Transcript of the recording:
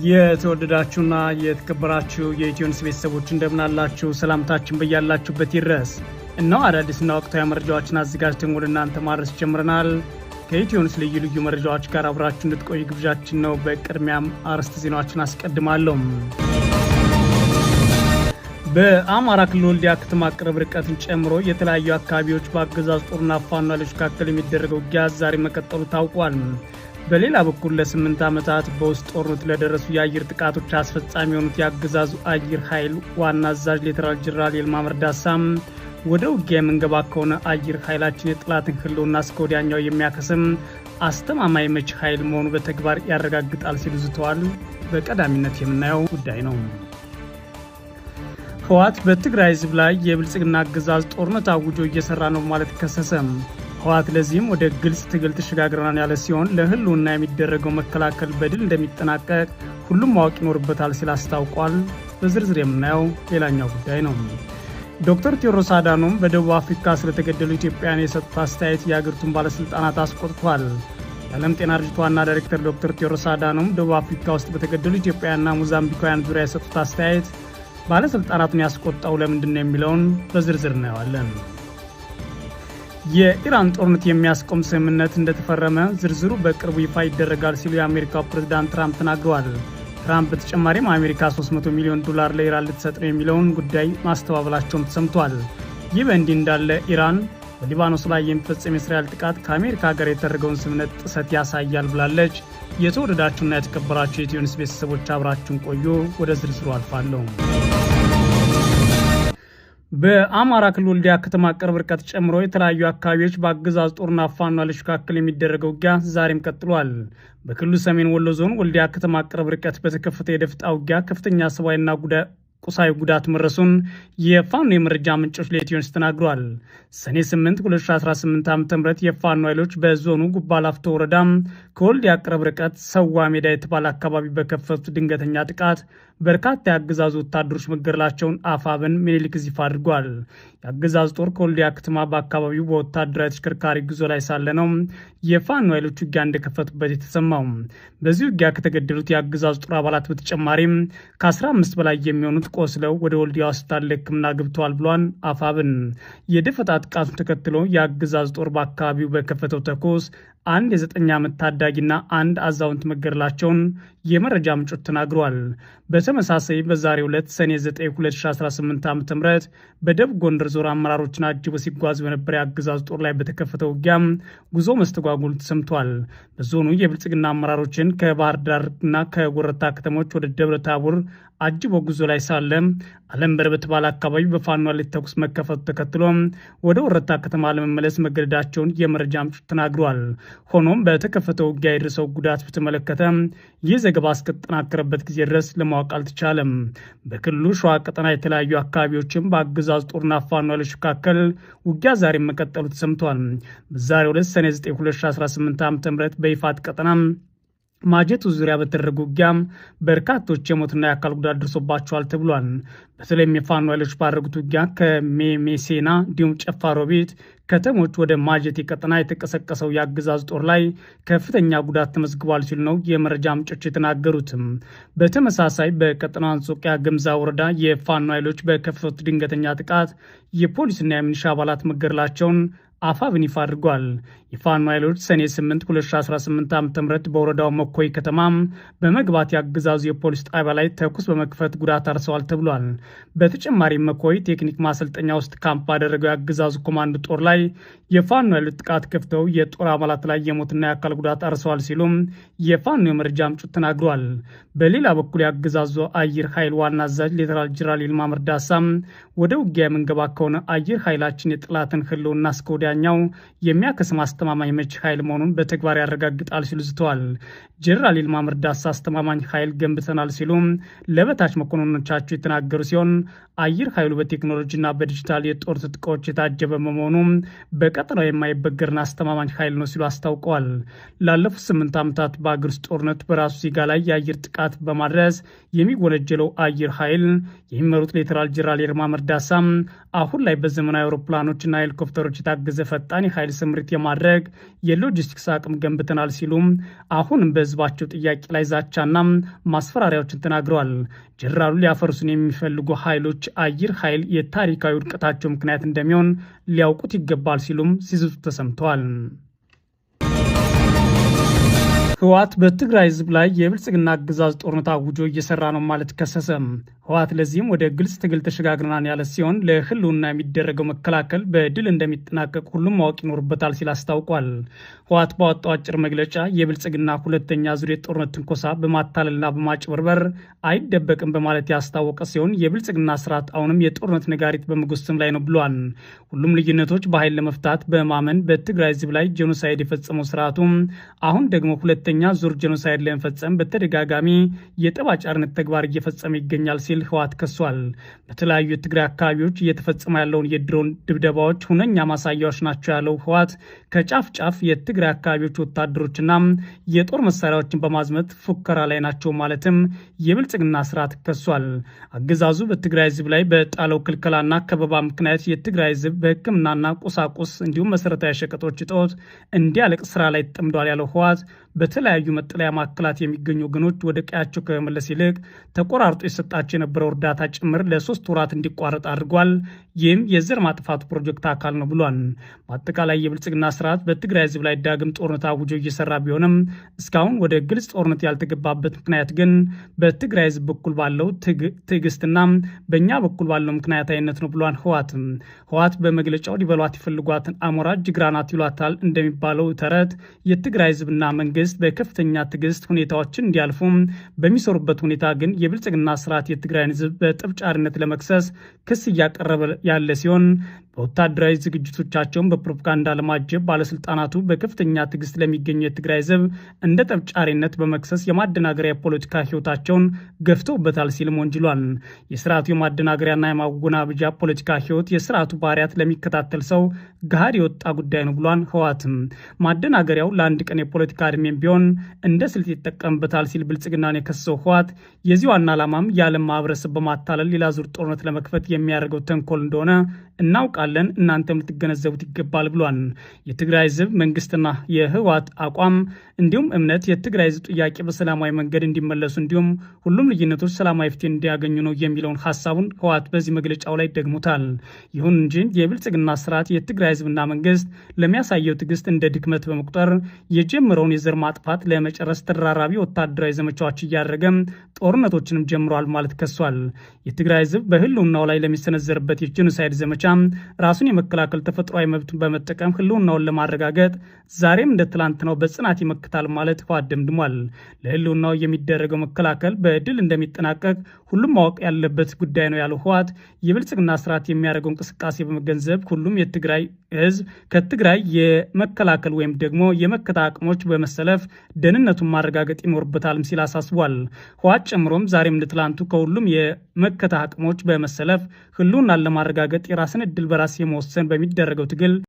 የተወደዳችሁና የተከበራችሁ የኢትዮኒውስ ቤተሰቦች እንደምናላችሁ ሰላምታችን በያላችሁበት ይድረስ። እነሆ አዳዲስና ወቅታዊ መረጃዎችን አዘጋጅተን ወደ እናንተ ማድረስ ጀምረናል። ከኢትዮኒውስ ልዩ ልዩ መረጃዎች ጋር አብራችሁ እንድትቆዩ ግብዣችን ነው። በቅድሚያም አርዕስተ ዜናዎችን አስቀድማለሁ። በአማራ ክልል ወልዲያ ከተማ ቅርብ ርቀትን ጨምሮ የተለያዩ አካባቢዎች በአገዛዙ ጦርና ፋኖ ኃይሎች መካከል የሚደረገው ውጊያ ዛሬ መቀጠሉ ታውቋል። በሌላ በኩል ለ8 ዓመታት በውስጥ ጦርነት ለደረሱ የአየር ጥቃቶች አስፈጻሚ የሆኑት የአገዛዙ አየር ኃይል ዋና አዛዥ ሌተናል ጄኔራል ይልማ መርዳሳም ወደ ውጊያ የምንገባ ከሆነ አየር ኃይላችን የጠላትን ህልውና እስከ ወዲያኛው የሚያከስም አስተማማኝ መቺ ኃይል መሆኑ በተግባር ያረጋግጣል ሲሉ ዝተዋል። በቀዳሚነት የምናየው ጉዳይ ነው። ህወሓት በትግራይ ህዝብ ላይ የብልጽግና አገዛዝ ጦርነት አውጆ እየሰራ ነው ማለት ከሰሰም። ህወሓት ለዚህም ወደ ግልጽ ትግል ተሸጋግረናል ያለ ሲሆን ለህልውና የሚደረገው መከላከል በድል እንደሚጠናቀቅ ሁሉም ማወቅ ይኖርበታል ሲል አስታውቋል። በዝርዝር የምናየው ሌላኛው ጉዳይ ነው። ዶክተር ቴዎድሮስ አዳኖም በደቡብ አፍሪካ ስለተገደሉ ኢትዮጵያውያን የሰጡት አስተያየት የአገሪቱን ባለስልጣናት አስቆጥቷል። የዓለም ጤና ድርጅት ዋና ዳይሬክተር ዶክተር ቴዎድሮስ አዳኖም ደቡብ አፍሪካ ውስጥ በተገደሉ ኢትዮጵያውያንና ሞዛምቢካውያን ዙሪያ የሰጡት አስተያየት ባለስልጣናቱን ያስቆጣው ለምንድን ነው የሚለውን በዝርዝር እናየዋለን። የኢራን ጦርነት የሚያስቆም ስምምነት እንደተፈረመ ዝርዝሩ በቅርቡ ይፋ ይደረጋል ሲሉ የአሜሪካው ፕሬዝዳንት ትራምፕ ተናግረዋል። ትራምፕ በተጨማሪም አሜሪካ $300 ሚሊዮን ለኢራን ልትሰጥ ነው የሚለውን ጉዳይ ማስተባበላቸውም ተሰምቷል። ይህ በእንዲህ እንዳለ ኢራን በሊባኖስ ላይ የሚፈጸም የእስራኤል ጥቃት ከአሜሪካ ጋር የተደረገውን ስምምነት ጥሰት ያሳያል ብላለች። የተወደዳችሁና የተከበራችሁ የኢትዮኒውስ ቤተሰቦች አብራችሁን ቆዩ። ወደ ዝርዝሩ አልፋለሁ። በአማራ ክልል ወልዲያ ከተማ ቅርብ ርቀት ጨምሮ የተለያዩ አካባቢዎች በአገዛዙ ጦርና ፋኖ ኃይሎች መካከል የሚደረገው ውጊያ ዛሬም ቀጥሏል። በክልሉ ሰሜን ወሎ ዞን ወልዲያ ከተማ ቅርብ ርቀት በተከፈተ የደፈጣ ውጊያ ከፍተኛ ሰብአዊና ቁሳዊ ጉዳት መድረሱን የፋኖ የመረጃ ምንጮች ለኢትዮኒውስ ተናግረዋል። ሰኔ 8 2018 ዓ.ም የፋኖ ኃይሎች በዞኑ ጉባ ላፍቶ ወረዳ ከወልዲያ ቅርብ ርቀት ሰዋ ሜዳ የተባለ አካባቢ በከፈቱት ድንገተኛ ጥቃት በርካታ የአገዛዙ ወታደሮች መገደላቸውን አፋብን ምኒልክ ይፋ አድርጓል። የአገዛዙ ጦር ከወልዲያ ከተማ በአካባቢው በወታደራዊ ተሽከርካሪ ጉዞ ላይ ሳለ ነው የፋኖ ኃይሎች ውጊያ እንደከፈቱበት የተሰማው። በዚህ ውጊያ ከተገደሉት የአገዛዙ ጦር አባላት በተጨማሪም ከ15 በላይ የሚሆኑት ቆስለው ወደ ወልዲያ ሆስፒታል ለሕክምና ገብተዋል ብሏል አፋብን። የደፈጣ ጥቃቱን ተከትሎ የአገዛዙ ጦር በአካባቢው በከፈተው ተኩስ አንድ የ9 ዓመት ታዳጊና አንድ አዛውንት መገደላቸውን የመረጃ ምንጮች ተናግረዋል። በተመሳሳይ በዛሬው ዕለት ሰኔ 9 2018 ዓ.ም በደቡብ ጎንደር ዞን አመራሮችን አጅቦ ሲጓዝ በነበረ የአገዛዙ ጦር ላይ በተከፈተው ውጊያ ጉዞ መስተጓጎሉ ተሰምቷል። በዞኑ የብልጽግና አመራሮችን ከባህር ዳርና ከወረታ ከተሞች ወደ ደብረ ታቦር አጅቦ ጉዞ ላይ ሳለ አለምበር በተባለ አካባቢ በፋኖ ላይ ተኩስ መከፈቱ ተከትሎ ወደ ወረታ ከተማ ለመመለስ መገደዳቸውን የመረጃ ምንጮች ተናግረዋል። ሆኖም በተከፈተው ውጊያ የደረሰው ጉዳት በተመለከተ ይህ ዘገባ እስከተጠናከረበት ጊዜ ድረስ ለማወቅ አልተቻለም። በክልሉ ሸዋ ቀጠና የተለያዩ አካባቢዎችም በአገዛዙ ጦርና ፋኖ ኃይሎች መካከል ውጊያ ዛሬ መቀጠሉ ተሰምቷል። በዛሬው ዕለት ሰኔ 9 2018 ዓ.ም በይፋት ቀጠና ማጀቱ ዙሪያ በተደረገ ውጊያ በርካቶች የሞትና የአካል ጉዳት ደርሶባቸዋል ተብሏል። በተለይም የፋኖ ኃይሎች ባደረጉት ውጊያ ከሜሜሴና እንዲሁም ጨፋሮቤት ከተሞች ወደ ማጀቴ ቀጠና የተቀሰቀሰው የአገዛዝ ጦር ላይ ከፍተኛ ጉዳት ተመዝግቧል ሲሉ ነው የመረጃ ምንጮች የተናገሩትም። በተመሳሳይ በቀጠናው አንጾቂያ ገምዛ ወረዳ የፋኖ ኃይሎች በከፈቱት ድንገተኛ ጥቃት የፖሊስና የሚሊሻ አባላት መገደላቸውን አፋብን ይፋ አድርጓል። የፋኖ ኃይሎች ሰኔ 8 2018 ዓ.ም በወረዳው መኮይ ከተማ በመግባት የአገዛዙ የፖሊስ ጣቢያ ላይ ተኩስ በመክፈት ጉዳት አርሰዋል ተብሏል። በተጨማሪም መኮይ ቴክኒክ ማሰልጠኛ ውስጥ ካምፕ ባደረገው የአገዛዙ ኮማንዶ ጦር ላይ የፋኖ ኃይሎች ጥቃት ከፍተው የጦር አባላት ላይ የሞትና የአካል ጉዳት አርሰዋል ሲሉም የፋኖ የመረጃ ምንጮች ተናግረዋል። በሌላ በኩል የአገዛዙ አየር ኃይል ዋና አዛዥ ሌተናል ጄኔራል ይልማ መርዳሳም ወደ ውጊያ የምንገባ ከሆነ አየር ኃይላችን የጠላትን ህልውና እስከ ወዲያኛው የሚያከስም አስተማማኝ መቺ ኃይል መሆኑን በተግባር ያረጋግጣል ሲሉ ዝተዋል። ጄኔራል ይልማ መርዳሳ አስተማማኝ ኃይል ገንብተናል ሲሉ ለበታች መኮንኖቻቸው የተናገሩ ሲሆን አየር ኃይሉ በቴክኖሎጂና በዲጂታል የጦር ትጥቆች የታጀበ በመሆኑ በቀጠናው የማይበገርና አስተማማኝ ኃይል ነው ሲሉ አስታውቀዋል። ላለፉት 8 ዓመታት በአገር ውስጥ ጦርነት በራሱ ዜጋ ላይ የአየር ጥቃት በማድረስ የሚወነጀለው አየር ኃይል የሚመሩት ሌተናል ጄኔራል ይልማ መርዳሳ አሁን ላይ በዘመናዊ አውሮፕላኖችና ሄሊኮፕተሮች የታገዘ ፈጣን የኃይል ስምሪት የማድረግ የሎጂስቲክስ አቅም ገንብተናል ሲሉም አሁንም በህዝባቸው ጥያቄ ላይ ዛቻና ማስፈራሪያዎችን ተናግረዋል። ጀነራሉ ሊያፈርሱን የሚፈልጉ ኃይሎች አየር ኃይል የታሪካዊ ውድቀታቸው ምክንያት እንደሚሆን ሊያውቁት ይገባል ሲሉም ሲዝቱ ተሰምተዋል። ህወሓት በትግራይ ህዝብ ላይ የብልጽግና አገዛዝ ጦርነት አውጆ እየሰራ ነው ማለት ከሰሰ። ህወሓት ለዚህም ወደ ግልጽ ትግል ተሸጋግረናል ያለ ሲሆን ለህልውና የሚደረገው መከላከል በድል እንደሚጠናቀቅ ሁሉም ማወቅ ይኖርበታል ሲል አስታውቋል። ህወሓት ባወጣው አጭር መግለጫ የብልጽግና ሁለተኛ ዙር የጦርነት ትንኮሳ በማታለልና በማጭበርበር አይደበቅም በማለት ያስታወቀ ሲሆን የብልጽግና ስርዓት አሁንም የጦርነት ነጋሪት በመጎሰም ላይ ነው ብሏል። ሁሉም ልዩነቶች በኃይል ለመፍታት በማመን በትግራይ ህዝብ ላይ ጄኖሳይድ የፈጸመው ስርዓቱ አሁን ደግሞ ሁለተኛ ዙር ጄኖሳይድ ለመፈጸም በተደጋጋሚ የጠብ አጫሪነት ተግባር እየፈጸመ ይገኛል ሲል ህወሓት ከሷል። በተለያዩ የትግራይ አካባቢዎች እየተፈጸመ ያለውን የድሮን ድብደባዎች ሁነኛ ማሳያዎች ናቸው ያለው ህወሓት ከጫፍ ጫፍ የትግራይ አካባቢዎች ወታደሮችና የጦር መሳሪያዎችን በማዝመት ፉከራ ላይ ናቸው ማለትም የብልጽግና ስርዓት ከሷል። አገዛዙ በትግራይ ህዝብ ላይ በጣለው ክልከላና ከበባ ምክንያት የትግራይ ህዝብ በሕክምናና ቁሳቁስ እንዲሁም መሰረታዊ ሸቀጦች እጦት እንዲያለቅ ስራ ላይ ተጠምዷል ያለው ህወሓት በተለያዩ መጠለያ ማዕከላት የሚገኙ ወገኖች ወደ ቀያቸው ከመመለስ ይልቅ ተቆራርጦ የሰጣቸው የነበረው እርዳታ ጭምር ለ3 ወራት እንዲቋረጥ አድርጓል። ይህም የዘር ማጥፋት ፕሮጀክት አካል ነው ብሏል። በአጠቃላይ የብልጽግና ስርዓት በትግራይ ህዝብ ላይ ዳግም ጦርነት አውጆ እየሰራ ቢሆንም እስካሁን ወደ ግልጽ ጦርነት ያልተገባበት ምክንያት ግን በትግራይ ህዝብ በኩል ባለው ትዕግስትና በእኛ በኩል ባለው ምክንያታዊነት ነው ብሏል። ህወሓት በመግለጫው ሊበሏት የፈልጓትን አሞራ ጅግራናት ይሏታል እንደሚባለው ተረት የትግራይ ህዝብና መንግስት በከፍተኛ ትዕግስት ሁኔታዎችን እንዲያልፉ በሚሰሩበት ሁኔታ ግን የብልጽግና ስርዓት የትግራይን ህዝብ በጠብጫሪነት ለመክሰስ ክስ እያቀረበ ያለ ሲሆን በወታደራዊ ዝግጅቶቻቸውን በፕሮፓጋንዳ ለማጀብ ባለስልጣናቱ በከፍተኛ ትዕግስት ለሚገኙ የትግራይ ህዝብ እንደ ጠብጫሪነት በመክሰስ የማደናገሪያ ፖለቲካ ህይወታቸውን ገፍተውበታል ሲልም ወንጅሏል። የስርዓቱ የማደናገሪያና የማወናበጃ ፖለቲካ ህይወት የስርዓቱ ባህሪያት ለሚከታተል ሰው ገሃድ የወጣ ጉዳይ ነው ብሏል። ህወሓትም ማደናገሪያው ለአንድ ቀን የፖለቲካ እድሜም ቢሆን እንደ ስልት ይጠቀምበታል ሲል ብልጽግናን የከሰው ህወሓት የዚህ ዋና ዓላማም የዓለም ማህበረሰብ በማታለል ሌላ ዙር ጦርነት ለመክፈት የሚያደርገው ተንኮል እንደሆነ እናውቃለን፣ እናንተም ልትገነዘቡት ይገባል ብሏል። የትግራይ ህዝብ መንግስትና የህወሓት አቋም እንዲሁም እምነት የትግራይ ህዝብ ጥያቄ በሰላማዊ መንገድ እንዲመለሱ እንዲሁም ሁሉም ልዩነቶች ሰላማዊ ፍትህ እንዲያገኙ ነው የሚለውን ሀሳቡን ህወሓት በዚህ መግለጫው ላይ ደግሞታል። ይሁን እንጂ የብልጽግና ስርዓት የትግራይ ህዝብና መንግስት ለሚያሳየው ትዕግስት እንደ ድክመት በመቁጠር የጀመረውን የዘር ማጥፋት ለመጨረስ ተደራራቢ ወታደራዊ ዘመቻዎች እያደረገ ጦርነቶችንም ጀምሯል ማለት ከሷል። የትግራይ ህዝብ በህልውናው ላይ ለሚሰነዘርበት የጄኖሳይድ ዘመቻ ራሱን የመከላከል ተፈጥሯዊ መብቱን በመጠቀም ህልውናውን ለማረጋገጥ ዛሬም እንደ ትላንትናው በጽናት ይመክታል ማለት ህወሓት ደምድሟል። ለህልውናው የሚደረገው መከላከል በድል እንደሚጠናቀቅ ሁሉም ማወቅ ያለበት ጉዳይ ነው ያለው ህወሓት የብልጽግና ስርዓት የሚያደርገው እንቅስቃሴ በመገንዘብ ሁሉም የትግራይ ህዝብ ከትግራይ የመከላከል ወይም ደግሞ የመከታ አቅሞች በመሰለፍ ደህንነቱን ማረጋገጥ ይኖርበታልም ሲል አሳስቧል። ህወሓት ጨምሮም ዛሬም እንደ ትላንቱ ከሁሉም የመከታ አቅሞች በመሰለፍ ህልውናን ለማረጋገጥ የራስን እድል በራስ የመወሰን በሚደረገው ትግል